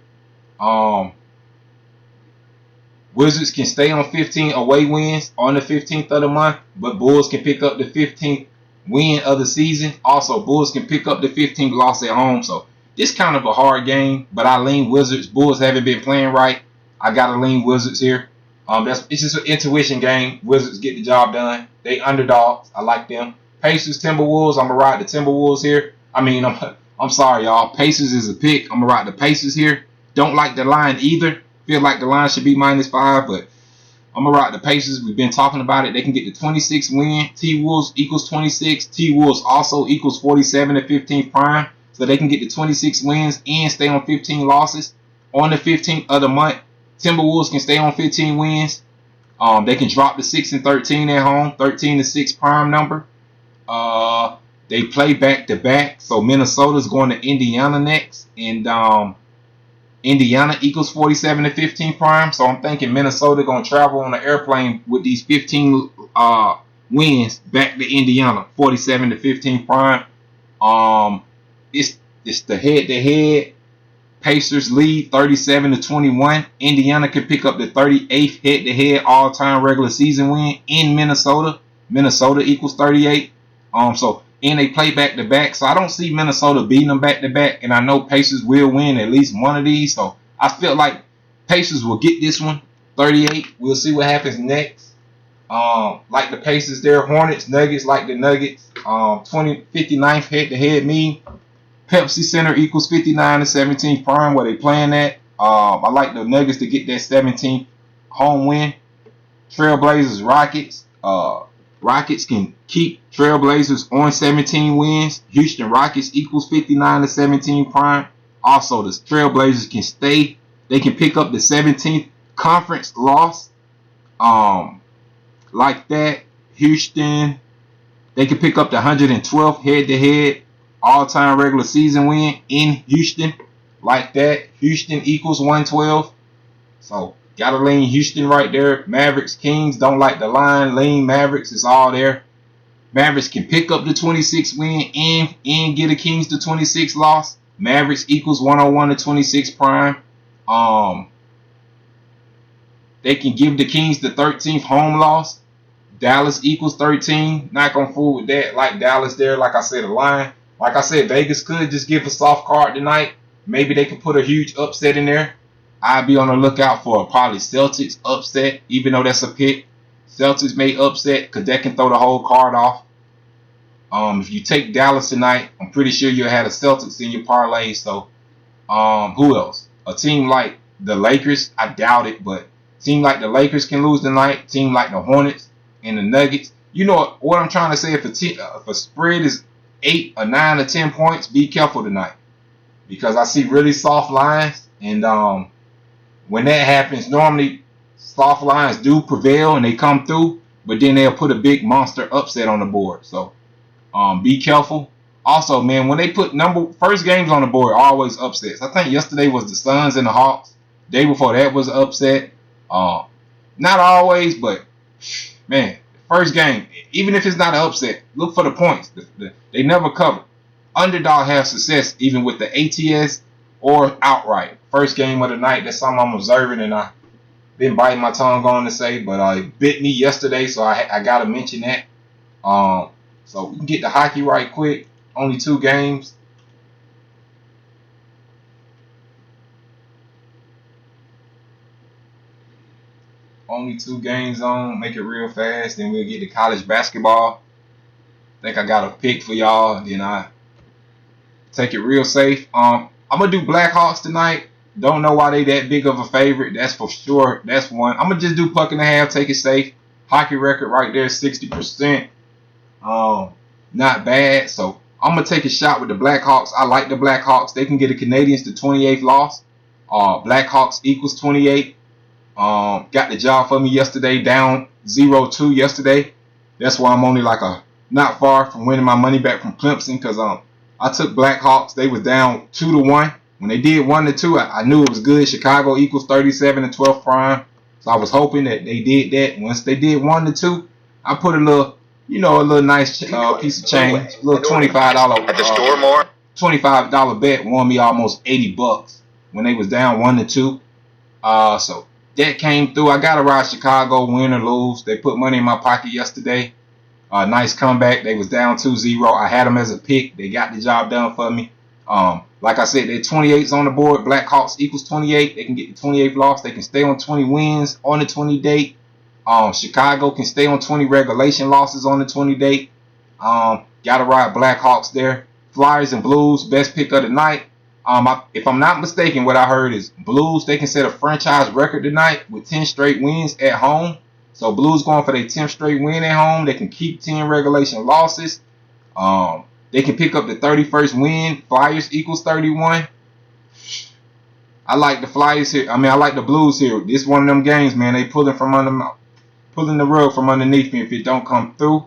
Wizards can stay on 15 away wins on the 15th of the month, but Bulls can pick up the 15th win of the season. Also, Bulls can pick up the 15th loss at home. So this kind of a hard game, but I lean Wizards. Bulls haven't been playing right. I gotta lean Wizards here. It's just an intuition game. Wizards get the job done. They underdogs. I like them. Pacers, Timberwolves. I'm gonna ride the Timberwolves here. I'm sorry, y'all. Pacers is a pick. I'm gonna ride the Pacers here. Don't like the line either. Feel like the line should be -5, but I'm gonna ride the Pacers. We've been talking about it. They can get the 26 win. T-Wolves equals 26. T-Wolves also equals 47 to 15 prime, so they can get the 26 wins and stay on 15 losses on the 15th of the month. Timberwolves can stay on 15 wins. They can drop the 6-13 at home, 13 to 6 prime number. They play back to back. So Minnesota's going to Indiana next, and Indiana equals 47 to 15 prime. So I'm thinking Minnesota gonna travel on an airplane with these 15 wins back to Indiana, 47 to 15 prime. Um, it's the head-to-head. Pacers lead 37 to 21. Indiana can pick up the 38th head-to-head all-time regular season win in Minnesota. Minnesota equals 38. And they play back-to-back. So I don't see Minnesota beating them back-to-back. And I know Pacers will win at least one of these. So I feel like Pacers will get this one, 38. We'll see what happens next. Like the Pacers there, Hornets, Nuggets, like the Nuggets. 59th head-to-head mean. Pepsi Center equals 59 to 17 prime where they playing at. I like the Nuggets to get that 17th home win. Trailblazers, Rockets. Rockets can keep Trailblazers on 17 wins. Houston Rockets equals 59 to 17 prime. Also, the Trailblazers can stay. They can pick up the 17th conference loss. Like that. Houston, they can pick up the 112th head-to-head all-time regular season win in Houston. Like that. Houston equals 112. So, gotta lean Houston right there. Mavericks, Kings, don't like the line. Lean Mavericks, it's all there. Mavericks can pick up the 26 win and get a Kings to 26 loss. Mavericks equals 101 to 26 prime. They can give the Kings the 13th home loss. Dallas equals 13. Not gonna fool with that. Like Dallas there, like I said, a line. Like I said, Vegas could just give a soft card tonight. Maybe they could put a huge upset in there. I'd be on the lookout for a probably Celtics upset, even though that's a pick. Celtics may upset because that can throw the whole card off. If you take Dallas tonight, I'm pretty sure you'll have the Celtics in your parlay. So, who else? A team like the Lakers, I doubt it, but team like the Lakers can lose tonight. Team like the Hornets and the Nuggets. You know what I'm trying to say? If a spread is 8 or 9 or 10 points, be careful tonight because I see really soft lines, and when that happens, normally soft lines do prevail and they come through, but then they'll put a big monster upset on the board. So be careful. Also, man, when they put first games on the board, always upsets. I think yesterday was the Suns and the Hawks. Day before that was an upset. Not always, but man, first game, even if it's not an upset, look for the points. They never cover. Underdog has success even with the ATS or outright. First game of the night, that's something I'm observing, and I've been biting my tongue on to say, but it bit me yesterday, so I got to mention that. So we can get the hockey right quick. Only 2 games. Only 2 games on. Make it real fast. Then we'll get to college basketball. Think I got a pick for y'all. Then I take it real safe. I'm going to do Blackhawks tonight. Don't know why they that big of a favorite. That's for sure. That's one. I'm going to just do puck and a half. Take it safe. Hockey record right there, 60%. Not bad. So I'm going to take a shot with the Blackhawks. I like the Blackhawks. They can get the Canadians to 28th loss. Blackhawks equals 28. Got the job for me yesterday, down 0-2 yesterday. That's why I'm only not far from winning my money back from Clemson, because I took Blackhawks. They was down 2-1. When they did 1-2, I knew it was good. Chicago equals 37 and 12 prime. So I was hoping that they did that. Once they did 1-2, I put a little nice piece of change, a little $25 at the store more. $25 bet won me almost $80 when they was down 1-2. So that came through. I gotta ride Chicago, win or lose. They put money in my pocket yesterday. Nice comeback. They was down 2-0. I had them as a pick. They got the job done for me. Like I said, they're 28s on the board. Blackhawks equals 28. They can get the 28th loss. They can stay on 20 wins on the 20 date. Chicago can stay on 20 regulation losses on the 20 date. Gotta ride Blackhawks there. Flyers and Blues, best pick of the night. If I'm not mistaken, what I heard is Blues, they can set a franchise record tonight with 10 straight wins at home. So Blues going for their 10th straight win at home. They can keep 10 regulation losses. They can pick up the 31st win. Flyers equals 31. I like the Flyers here. I like the Blues here. This one of them games, man. They pulling the rug from underneath me if it don't come through.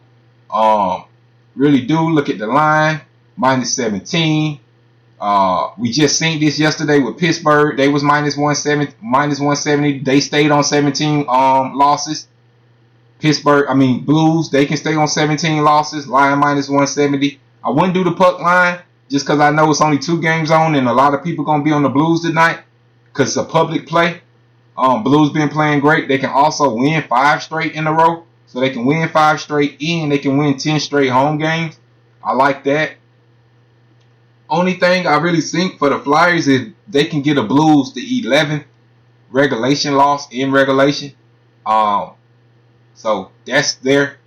Really do. Look at the line, -17. We just seen this yesterday with Pittsburgh. They was -170. They stayed on 17 losses. Blues, they can stay on 17 losses. Line -170. I wouldn't do the puck line just because I know it's only 2 games on and a lot of people gonna be on the Blues tonight because it's a public play. Blues been playing great. They can also win 5 straight in a row, so they can win 5 straight and they can win 10 straight home games. I like that. Only thing I really think for the Flyers is they can get a Blues the 11th regulation loss in regulation. So that's there.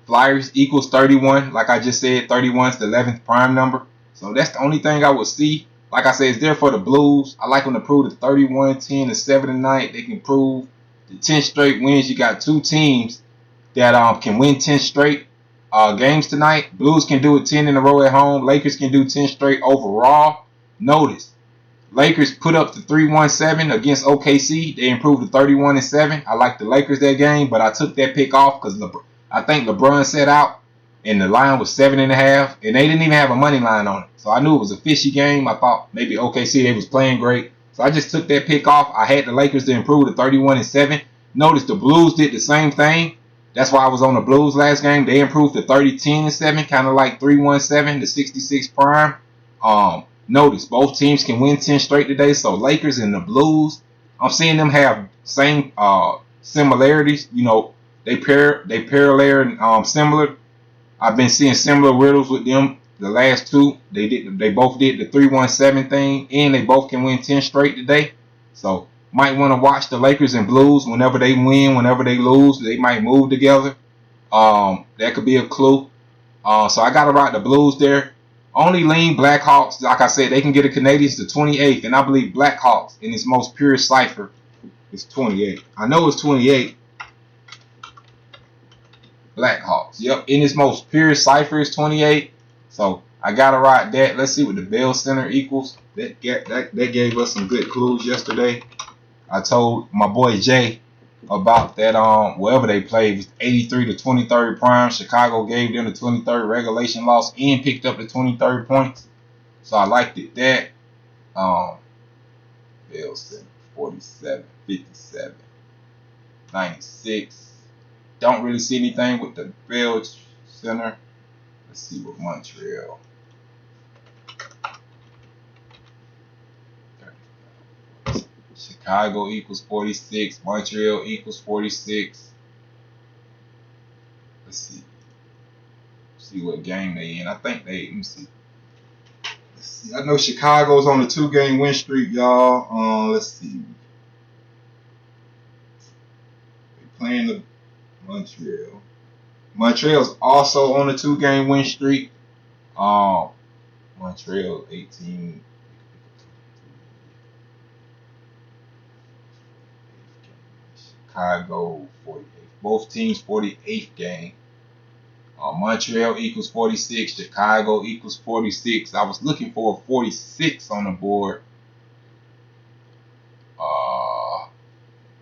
Flyers equals 31. Like I just said, 31 is the 11th prime number. So that's the only thing I would see. Like I said, it's there for the Blues. I like them to prove the 31, 10, and 7 tonight. They can prove the 10 straight wins. You got 2 teams that can win 10 straight games tonight. Blues can do it 10 in a row at home. Lakers can do 10 straight overall. Notice, Lakers put up the 3-1-7 against OKC. They improved to 31-7. I like the Lakers that game, but I took that pick off because I think LeBron set out and the line was 7.5, and they didn't even have a money line on it. So I knew it was a fishy game. I thought maybe OKC, they was playing great. So I just took that pick off. I had the Lakers to improve to 31-7. Notice the Blues did the same thing. That's why I was on the Blues last game. They improved to 30-10-7, kind of like 3-1-7 to 66 prime. Notice both teams can win 10 straight today. So Lakers and the Blues, I'm seeing them have same similarities. You know, they parallel and similar. I've been seeing similar riddles with them the last 2. They both did the 3-1-7 thing, and they both can win 10 straight today. So might want to watch the Lakers and Blues whenever they win, whenever they lose. They might move together. That could be a clue. So I got to ride the Blues there. Only lean Blackhawks. Like I said, they can get the Canadians to 28th, and I believe Blackhawks in its most pure cipher is 28. I know it's 28. Blackhawks. Yep, in its most pure cipher is 28. So I gotta ride that. Let's see what the Bell Center equals. That gave us some good clues yesterday. I told my boy Jay about that wherever they played was 83 to 23rd prime. Chicago gave them the 23rd regulation loss and picked up the 23rd points. So I liked it that. Bell Center 47, 57, 96. Don't really see anything with the Bell Center. Let's see what Montreal. Chicago equals 46. Montreal equals 46. Let's see. See what game they in. I think they. Let me see. Let's see. I know Chicago's on a 2-game win streak, y'all. Let's see. They playing the Montreal. Montreal's also on a 2-game win streak. Montreal 18. Chicago 48. Both teams 48th game. Montreal equals 46. Chicago equals 46. I was looking for a 46 on the board.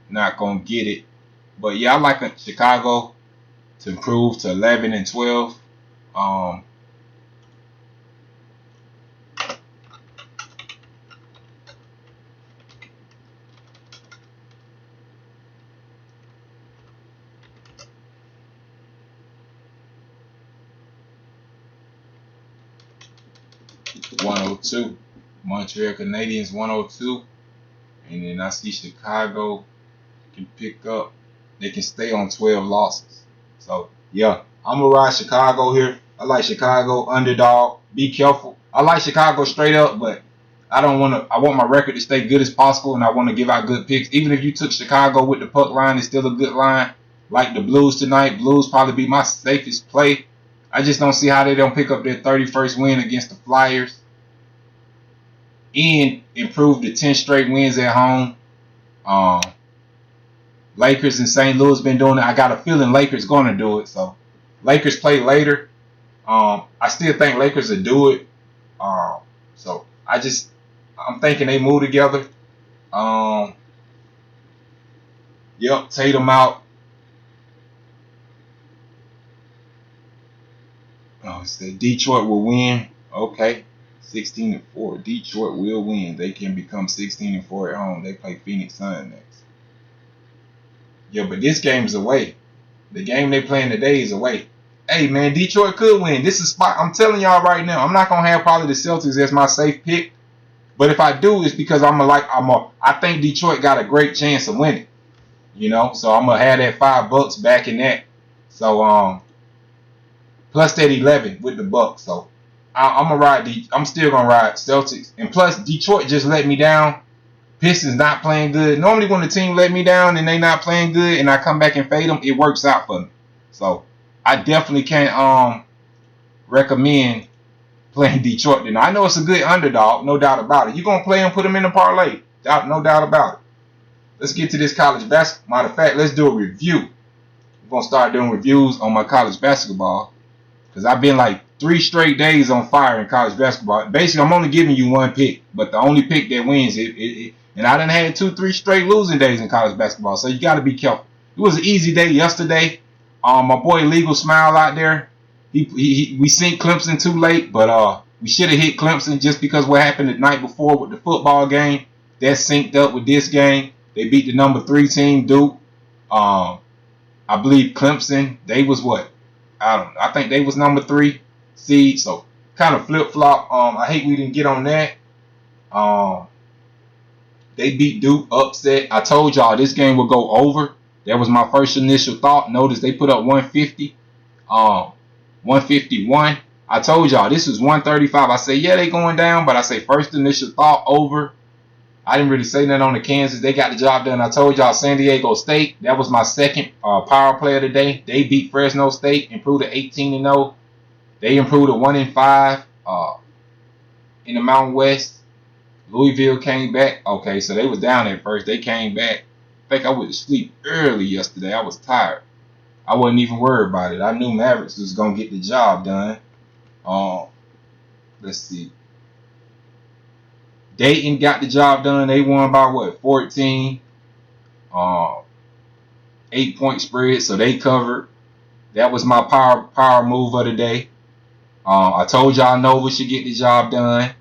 Not gonna get it. But yeah, I like Chicago to improve to 11 and 12. 102. Montreal Canadiens 102. And then I see Chicago can pick up. They can stay on 12 losses. So yeah, I'm gonna ride Chicago here. I like Chicago underdog. Be careful. I like Chicago straight up, but I want my record to stay good as possible, and I want to give out good picks. Even if you took Chicago with the puck line, it's still a good line. Like the Blues tonight. Blues probably be my safest play. I just don't see how they don't pick up their 31st win against the Flyers and improve the 10 straight wins at home. Lakers and St. Louis been doing it. I got a feeling Lakers going to do it. So Lakers play later. I still think Lakers will do it. So I'm thinking they move together. Yep, Tatum out. Oh, it said Detroit will win. Okay. 16-4. Detroit will win. They can become 16-4 at home. They play Phoenix Suns next. Yeah, but this game is away. The game they playing today is away. Hey man, Detroit could win. This is spot. I'm telling y'all right now. I'm not gonna have probably the Celtics as my safe pick. But if I do, it's because I think Detroit got a great chance of winning. You know, so I'm gonna have that $5 back in that. So plus that 11 with the Bucks. So I'm gonna ride. I'm still gonna ride Celtics. And plus Detroit just let me down. Pistons not playing good. Normally when the team let me down and they not playing good and I come back and fade them, it works out for me. So I definitely can't recommend playing Detroit. I know it's a good underdog, no doubt about it. You're gonna play them, put them in the parlay, no doubt about it. Let's get to this college basketball. Matter of fact, let's do a review. We're gonna start doing reviews on my college basketball because I've been like 3 straight days on fire in college basketball. Basically, I'm only giving you one pick, but the only pick that wins it and I done had 2-3 straight losing days in college basketball, so you got to be careful. It was an easy day yesterday. My boy Legal Smile out there, we seen Clemson too late, but we should have hit Clemson just because what happened the night before with the football game. That synced up with this game. They beat the number 3 team, Duke. I believe Clemson, they was what? I don't know. I think they was number 3 seed, so kind of flip-flop. I hate we didn't get on that. They beat Duke, upset. I told y'all this game would go over. That was my first initial thought. Notice they put up 150, 151. I told y'all this is 135. I say, yeah, they going down, but I say first initial thought over. I didn't really say nothing on the Kansas. They got the job done. I told y'all San Diego State. That was my second power play of the day. They beat Fresno State, improved to 18-0. They improved to 1-5 in the Mountain West. Louisville came back. Okay, so they was down at first. They came back. I think I went to sleep early yesterday. I was tired. I wasn't even worried about it. I knew Mavericks was going to get the job done. Let's see. Dayton got the job done. They won by what? 14. 8-point spread, so they covered. That was my power move of the day. I told y'all Nova should get the job done.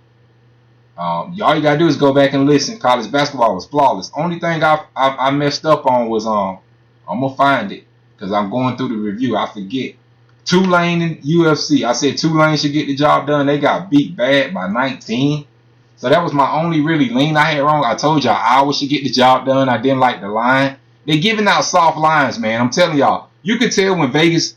All you gotta do is go back and listen. College basketball was flawless. Only thing I messed up on was I'm gonna find it because I'm going through the review. I forget. Tulane and UFC. I said Tulane should get the job done. They got beat bad by 19. So that was my only really lean I had wrong. I told y'all Iowa should get the job done. I didn't like the line. They giving out soft lines, man. I'm telling y'all. You can tell when Vegas.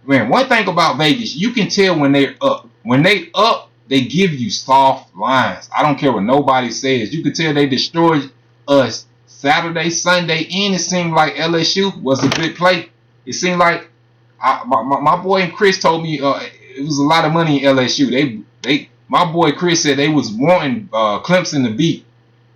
Man, one thing about Vegas, you can tell when they're up. When they up, they give you soft lines. I don't care what nobody says. You can tell they destroyed us Saturday, Sunday, and it seemed like LSU was a good play. It seemed like my boy and Chris told me it was a lot of money in LSU. My boy Chris said they was wanting Clemson to beat.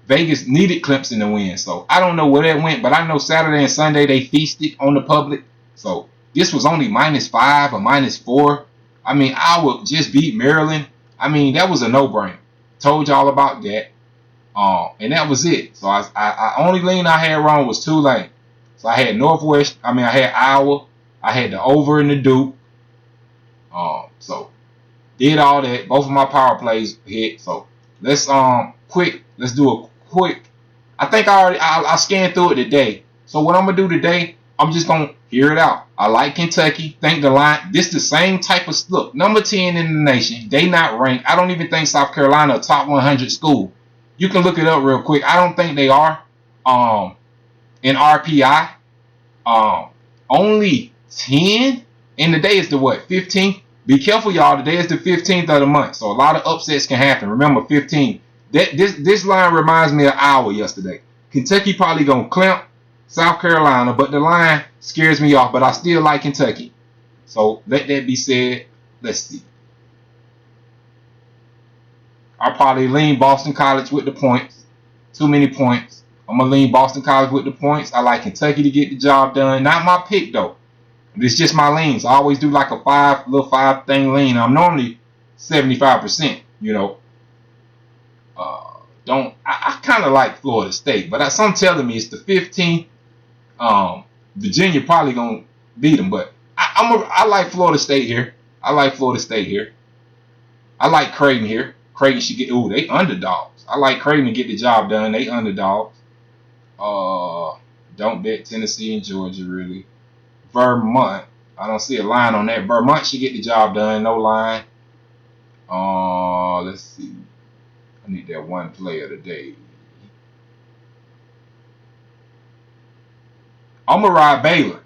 Vegas needed Clemson to win. So I don't know where that went, but I know Saturday and Sunday they feasted on the public. So this was only -5 or -4. I mean, Iowa just beat Maryland. I mean, that was a no-brainer. Told y'all about that. And that was it. So I only lean I had wrong was Tulane. So I had I had Iowa. I had the over in the Duke. So did all that. Both of my power plays hit. So let's do a quick. I think I scanned through it today. So what I'm gonna do today, I'm just gonna hear it out. I like Kentucky. Think the line. This the same type of look. Number 10 in the nation. They not ranked. I don't even think South Carolina a top 100 school. You can look it up real quick. I don't think they are. In RPI, only 10. And the day is the what? 15th. Be careful, y'all. Today is the 15th of the month, so a lot of upsets can happen. Remember, 15. This line reminds me of Iowa yesterday. Kentucky probably gonna clamp South Carolina, but the line scares me off. But I still like Kentucky. So let that be said. Let's see. I'll probably lean Boston College with the points. Too many points. I'm gonna lean Boston College with the points. I like Kentucky to get the job done. Not my pick though. It's just my leans. I always do like a little five thing lean. I'm normally 75%. You know. I kind of like Florida State, but some telling me it's the 15th. Virginia probably gonna beat them, but I like Florida State here. I like Florida State here. I like Creighton here. Creighton should get. Ooh, they underdogs. I like Creighton to get the job done. They underdogs. Don't bet Tennessee and Georgia really. Vermont. I don't see a line on that. Vermont should get the job done. No line. Let's see. I need that one player today. I'm gonna ride Baylor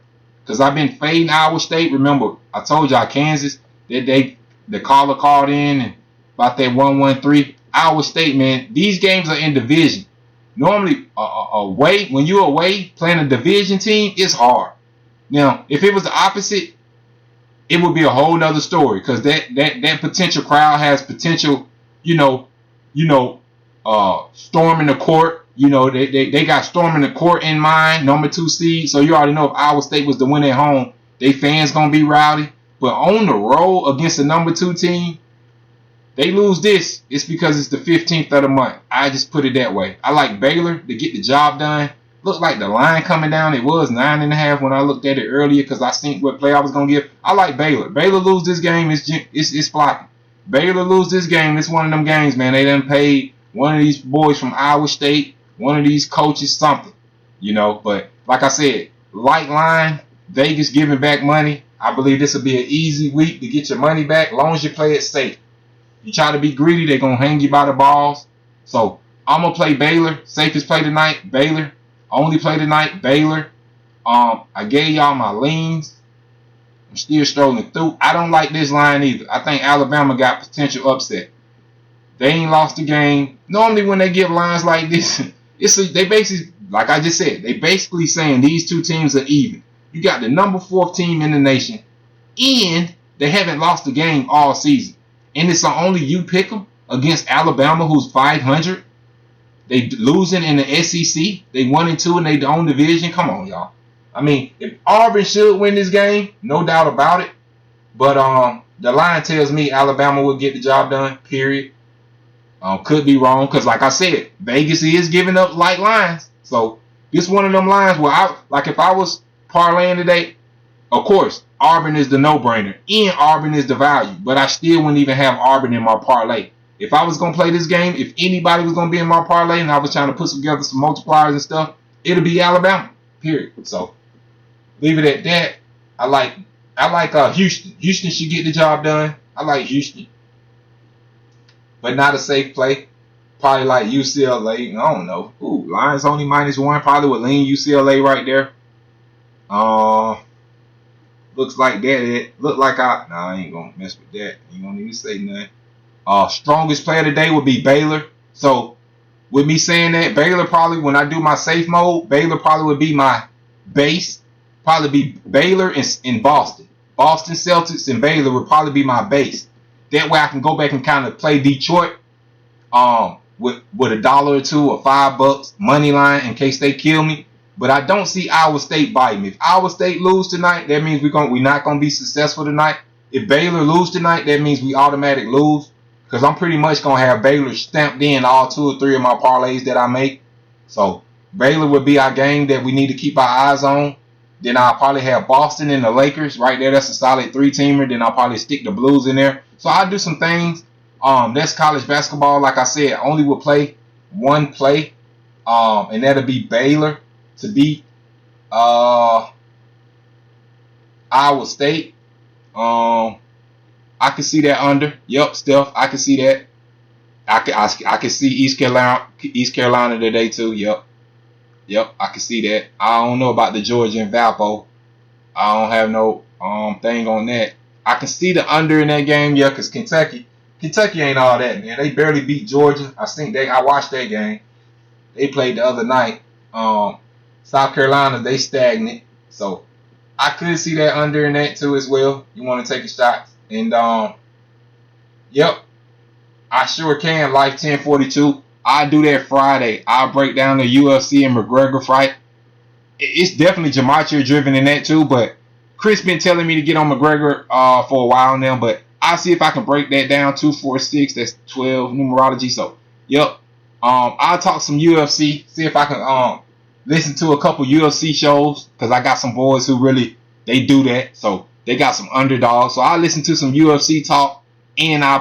because I've been fading Iowa State. Remember, I told y'all Kansas that the caller called in and about that 1-1-3. Iowa State, man, these games are in division. Normally, away when you're away playing a division team, it's hard. Now, if it was the opposite, it would be a whole nother story because that potential crowd has potential, storming the court. They got storming the court in mind, number 2 seed. So you already know if Iowa State was to win at home, they fans gonna be rowdy. But on the road against the number 2 team, they lose this. It's because it's the 15th of the month. I just put it that way. I like Baylor to get the job done. Looked like the line coming down. It was 9.5 when I looked at it earlier because I seen what play I was gonna give. I like Baylor. Baylor lose this game. It's flopping. Baylor lose this game. It's one of them games, man. They done paid one of these boys from Iowa State, one of these coaches something, But like I said, light line. Vegas giving back money. I believe this will be an easy week to get your money back, as long as you play it safe. You try to be greedy, they're gonna hang you by the balls. So I'm gonna play Baylor. Safest play tonight, Baylor. Only play tonight, Baylor. I gave y'all my leans. I'm still strolling through. I don't like this line either. I think Alabama got potential upset. They ain't lost the game. Normally when they give lines like this, they basically, like I just said, they basically saying these two teams are even. You got the number 4 team in the nation, and they haven't lost the game all season. And it's only you pick them against Alabama, who's 500. They losing in the SEC. They 1-2 and they own division. Come on, y'all. I mean, if Auburn should win this game, no doubt about it. But the line tells me Alabama will get the job done. Period. Could be wrong because, like I said, Vegas is giving up light lines. So this one of them lines where if I was parlaying today, of course, Auburn is the no-brainer. And Auburn is the value. But I still wouldn't even have Auburn in my parlay. If I was going to play this game, if anybody was going to be in my parlay and I was trying to put together some multipliers and stuff, it'll be Alabama. Period. So leave it at that. I like Houston. Houston should get the job done. I like Houston. But not a safe play. Probably like UCLA. I don't know. Ooh, Lions only -1. Probably would lean UCLA right there. Looks like that. I ain't gonna mess with that. Ain't gonna even say nothing. Strongest player today would be Baylor. So with me saying that, Baylor probably, when I do my safe mode, Baylor probably would be my base. Probably be Baylor in Boston. Boston Celtics and Baylor would probably be my base. That way I can go back and kind of play Detroit with $1 or $2 or $5 money line in case they kill me. But I don't see Iowa State biting me. If Iowa State lose tonight, that means we're not going to be successful tonight. If Baylor lose tonight, that means we automatically lose. Because I'm pretty much going to have Baylor stamped in all 2 or 3 of my parlays that I make. So Baylor would be our game that we need to keep our eyes on. Then I'll probably have Boston and the Lakers right there. That's a solid 3-teamer. Then I'll probably stick the Blues in there. So I'll do some things. That's college basketball. Like I said, I only will play one play. And that'll be Baylor to beat Iowa State. I can see that under. Yep, Steph. I can see that. I can see East Carolina today too. Yep, I can see that. I don't know about the Georgia and Valpo. I don't have no thing on that. I can see the under in that game, yeah, because Kentucky ain't all that, man. They barely beat Georgia. I watched that game. They played the other night. South Carolina, they stagnant. So I could see that under in that too as well. You want to take a shot. And yep, I sure can. Life 1042. I'll do that Friday. I'll break down the UFC and McGregor fight. It's definitely gematria driven in that too, but Chris been telling me to get on McGregor for a while now, but I'll see if I can break that down. 246, that's 12 numerology. So yep. I'll talk some UFC, see if I can listen to a couple UFC shows, because I got some boys who really, they do that. So They got some underdogs. So I listen to some UFC talk, and I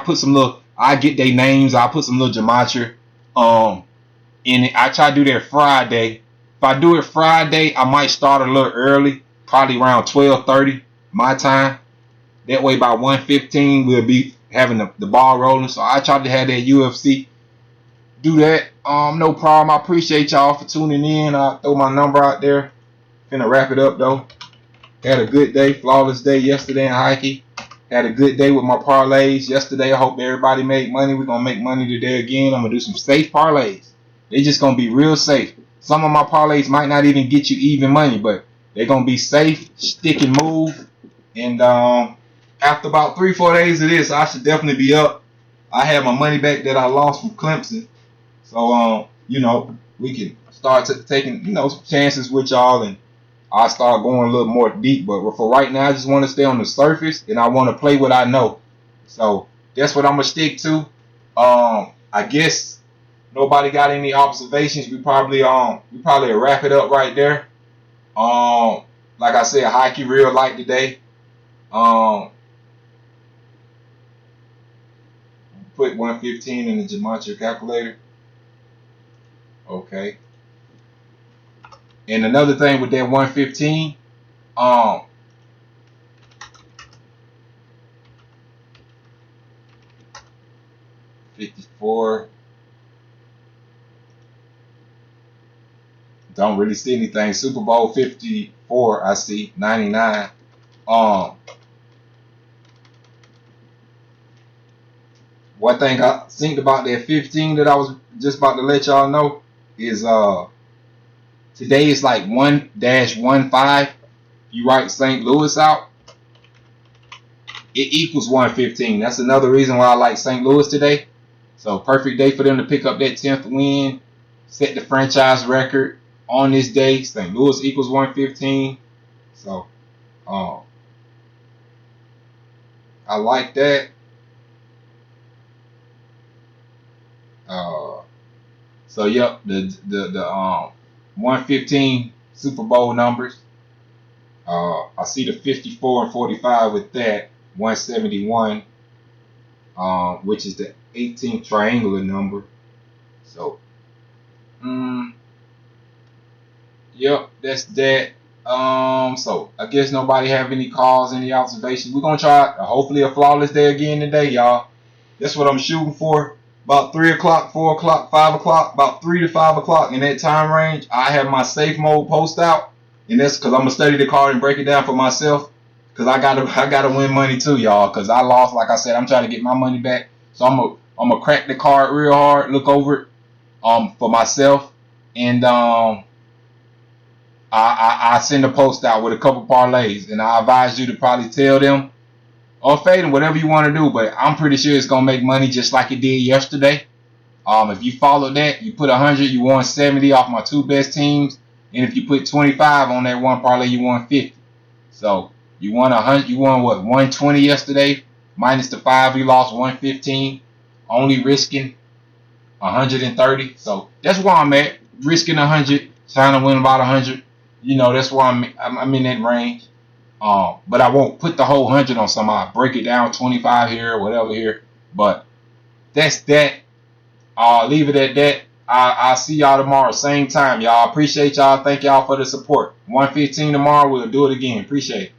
get their names. I put some little gematria. And I try to do that Friday. If I do it Friday, I might start a little early, probably around 12:30 my time. That way by 1:15 we'll be having the ball rolling. So I try to have that UFC. Do that. No problem. I appreciate y'all for tuning in. I'll throw my number out there. Finna wrap it up though. Had a good day, flawless day yesterday in hockey. Had a good day with my parlays yesterday. I hope everybody made money. We're gonna make money today again. I'm gonna do some safe parlays. They just gonna be real safe. Some of my parlays might not even get you even money, but they're gonna be safe, stick and move. And after about 3-4 days of this, I should definitely be up. I have my money back that I lost from Clemson. So we can start taking chances with y'all, and I'll start going a little more deep. But for right now, I just want to stay on the surface, and I want to play what I know. So that's what I'm gonna stick to. I guess nobody got any observations. We probably wrap it up right there. Like I said, hockey real light today. Put 115 in the gematria calculator. Okay. And another thing with that 115, 54. Don't really see anything. Super Bowl 54, I see 99. One thing I think about that 15 that I was just about to let y'all know is today is like 1-15. You write St. Louis out, it equals 115. That's another reason why I like St. Louis today. So perfect day for them to pick up that 10th win, set the franchise record on this day. St. Louis equals 115. So I like that. So yep, the 115 Super Bowl numbers. I see the 54 and 45 with that 171, which is the 18th triangular number. So, yep, that's that. So I guess nobody have any calls, any observations. We're gonna try hopefully a flawless day again today, y'all. That's what I'm shooting for. About 3 o'clock, 4 o'clock, 5 o'clock, about 3 to 5 o'clock in that time range. I have my safe mode post out, and that's because I'm gonna study the card and break it down for myself. Cause I gotta win money too, y'all. Cause I lost, like I said, I'm trying to get my money back. So I'm gonna crack the card real hard, look over it, for myself, and I send a post out with a couple parlays, and I advise you to probably tell them or fade them, whatever you want to do. But I'm pretty sure it's gonna make money just like it did yesterday. If you follow that, you put 100, you won 70 off my two best teams, and if you put 25 on that one parlay, you won 50. So you won 100. You won what, 120 yesterday, minus the 5. You lost 115, only risking 130. So that's where I'm at, risking 100, trying to win about 100. That's why I'm in that range. But I won't put the whole 100 on somebody. Break it down, 25 here, whatever here. But that's that. Leave it at that. I'll see y'all tomorrow, same time, y'all. Appreciate y'all. Thank y'all for the support. 115 tomorrow. We'll do it again. Appreciate it.